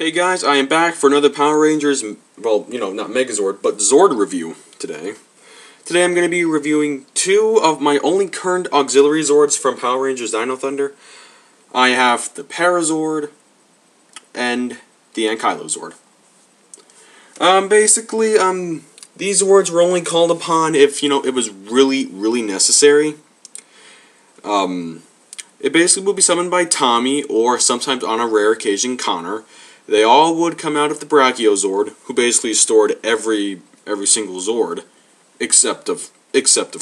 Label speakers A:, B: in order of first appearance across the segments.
A: Hey guys, I am back for another Power Rangers, well, not Megazord, but Zord review today. Today I'm going to be reviewing two of my only current auxiliary Zords from Power Rangers Dino Thunder. I have the Parazord and the Ankylozord. Basically, these Zords were only called upon if, it was really necessary. It basically would be summoned by Tommy, or sometimes on a rare occasion Connor. They all would come out of the Parazord, who basically stored every single Zord, except of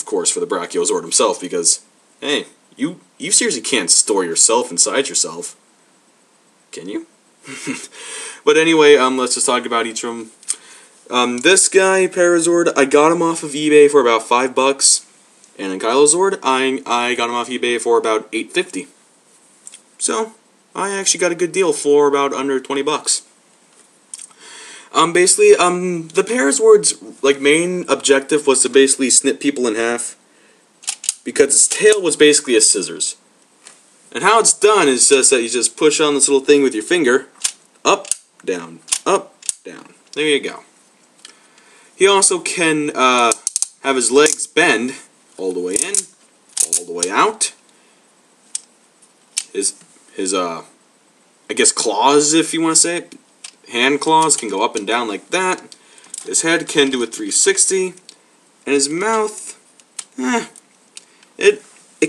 A: course for the Parazord himself, because hey, you seriously can't store yourself inside yourself, can you? But anyway, let's just talk about each of them. This guy Parazord, I got him off of eBay for about $5, and Ankylozord, I got him off eBay for about $8.50. So I actually got a good deal for about under $20. Basically, the Parazord's main objective was to basically snip people in half, because its tail was basically a scissors. And how it's done is just that you just push on this little thing with your finger, up, down, there you go. He also can have his legs bend all the way in, all the way out. His I guess claws, if you want to say it, hand claws can go up and down like that. His head can do a 360, and his mouth, it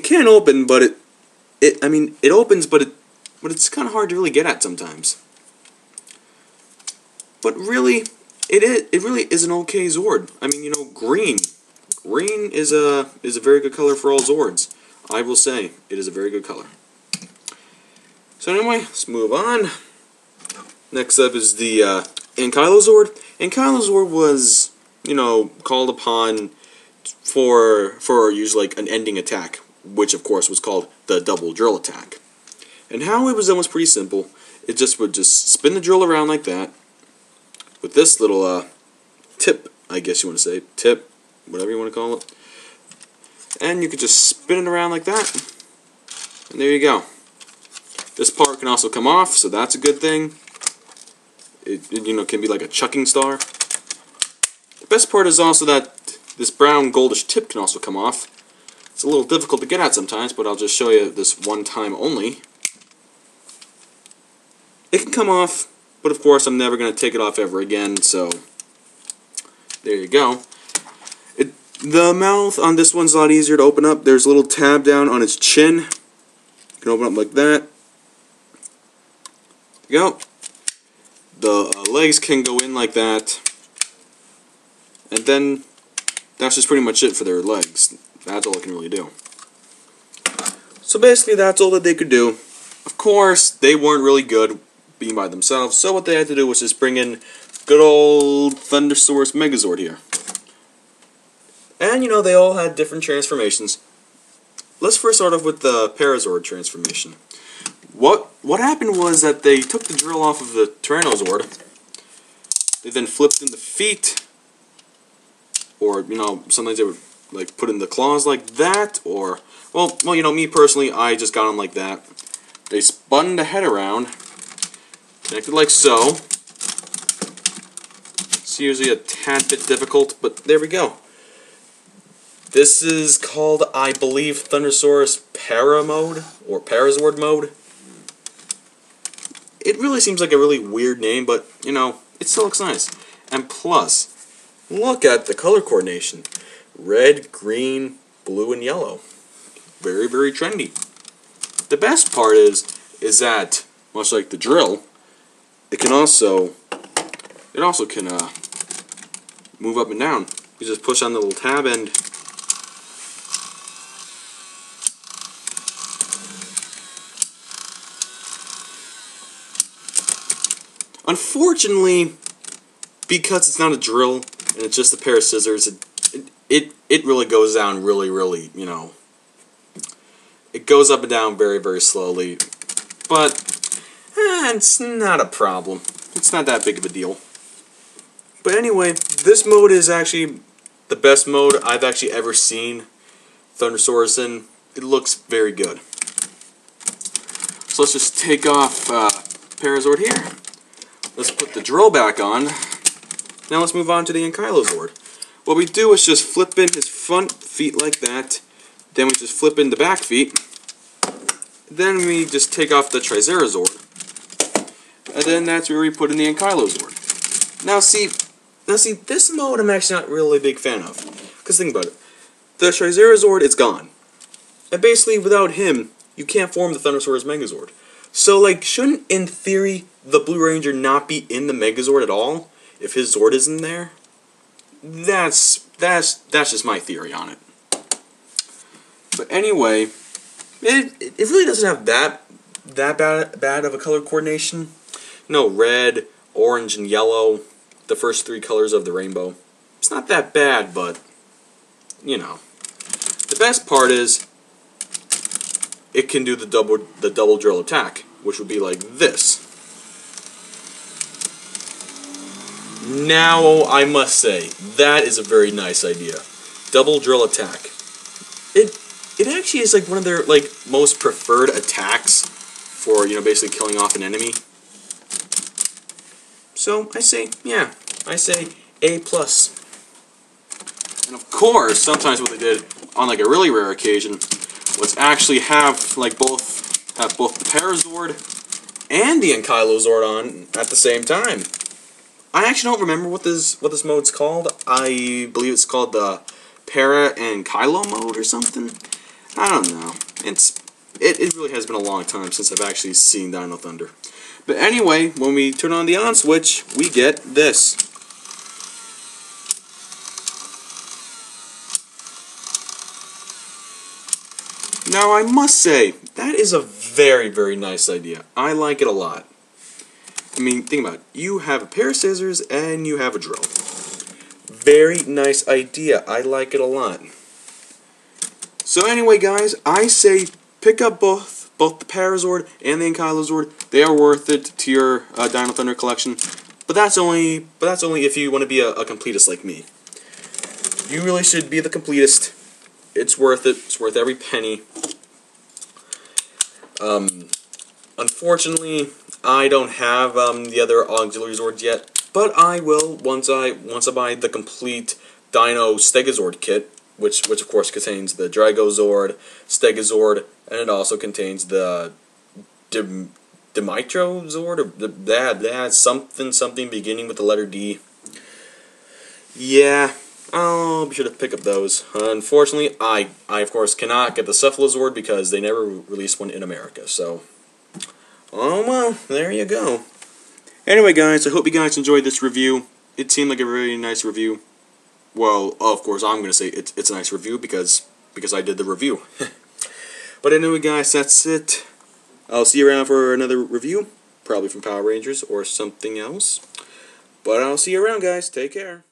A: can open, but it opens, but it's kind of hard to really get at sometimes. But really, it really is an okay Zord. I mean, green is a very good color for all Zords. I will say it is a very good color. So anyway, let's move on. Next up is the Ankylozord. Ankylozord was, called upon for use like an ending attack, which of course was called the double drill attack. And how it was done was pretty simple. It just would spin the drill around like that, with this little tip, I guess you want to say, tip, whatever you want to call it. And you could just spin it around like that, and there you go. This part can also come off, so that's a good thing. It can be like a chucking star. The best part is also that this brown goldish tip can also come off. It's a little difficult to get at sometimes, but I'll just show you this one time only. It can come off, but of course I'm never going to take it off ever again, so there you go. The mouth on this one's a lot easier to open up. There's a little tab down on its chin. You can open up like that. There you go. The legs can go in like that, and then that's just pretty much it for their legs. That's all it can really do. So basically that's all that they could do. Of course, they weren't really good being by themselves, so what they had to do was just bring in good old Thundersource Megazord here. And they all had different transformations. Let's first start off with the Parazord transformation. What happened was that they took the drill off of the Tyrannosaur. They then flipped in the feet, or sometimes they would put in the claws like that, or well, me personally, I just got them like that. They spun the head around, connected like so. It's usually a tad bit difficult, but there we go. This is called, I believe, Thundersaurus Para mode, or Parazord mode. It really seems like a really weird name, but, it still looks nice. And plus, look at the color coordination. Red, green, blue, and yellow. Very, very trendy. The best part is that, much like the drill, it also can move up and down. You just push on the little tab and unfortunately, because it's not a drill and it's just a pair of scissors, it really goes down really, it goes up and down very, very slowly, but it's not a problem. It's not that big of a deal. But anyway, this mode is actually the best mode I've actually ever seen Thundersaurus in. It looks very good. So let's just take off Parazord here. let's put the drill back on. Now let's move on to the Ankylozord. What we do is just flip in his front feet like that. Then we just flip in the back feet. Then we just take off the Parazord. And then that's where we put in the Ankylozord. Now see, this mode I'm actually not really a big fan of. Because think about it. The Parazord is gone. And basically, without him, you can't form the Thundersaur's Megazord. So, like, shouldn't, in theory, the Blue Ranger not be in the Megazord at all? If his Zord isn't there? That's just my theory on it. But anyway, it really doesn't have that bad of a color coordination. No, red, orange, and yellow, the first three colors of the rainbow. It's not that bad, but, you know. The best part is, it can do the double drill attack, which would be like this. Now, I must say, that is a very nice idea. Double drill attack. It actually is like one of their most preferred attacks for, you know, basically killing off an enemy. So I say, yeah, I say A+. And of course, sometimes what they did on like a really rare occasion was actually have both the Parazord and the Ankylozord on at the same time. I actually don't remember what this mode's called. I believe it's called the Para and Kylo mode or something. I don't know. It really has been a long time since I've actually seen Dino Thunder. But anyway, when we turn on the on switch, we get this. Now I must say, that is a very, very nice idea. I like it a lot. I mean, think about it. You have a pair of scissors and you have a drill. Very nice idea. I like it a lot. So anyway, guys, I say pick up both the Parazord and the Ankylozord. They are worth it to your Dino Thunder collection. But that's only if you want to be a completist like me. You really should be the completist. It's worth it. It's worth every penny. Unfortunately, I don't have the other auxiliary Zords yet, but I will once I buy the complete Dino Stegozord kit, which of course contains the Dragozord, Stegozord, and it also contains the Dimitrozord, or that something beginning with the letter D. Yeah, I'll be sure to pick up those. Unfortunately, I of course cannot get the Cephalozord because they never released one in America, so oh well, there you go. Anyway guys, I hope you guys enjoyed this review. It seemed like a really nice review. Well, of course I'm going to say it's a nice review because I did the review. But anyway guys, that's it. I'll see you around for another review, probably from Power Rangers or something else. But I'll see you around guys, take care.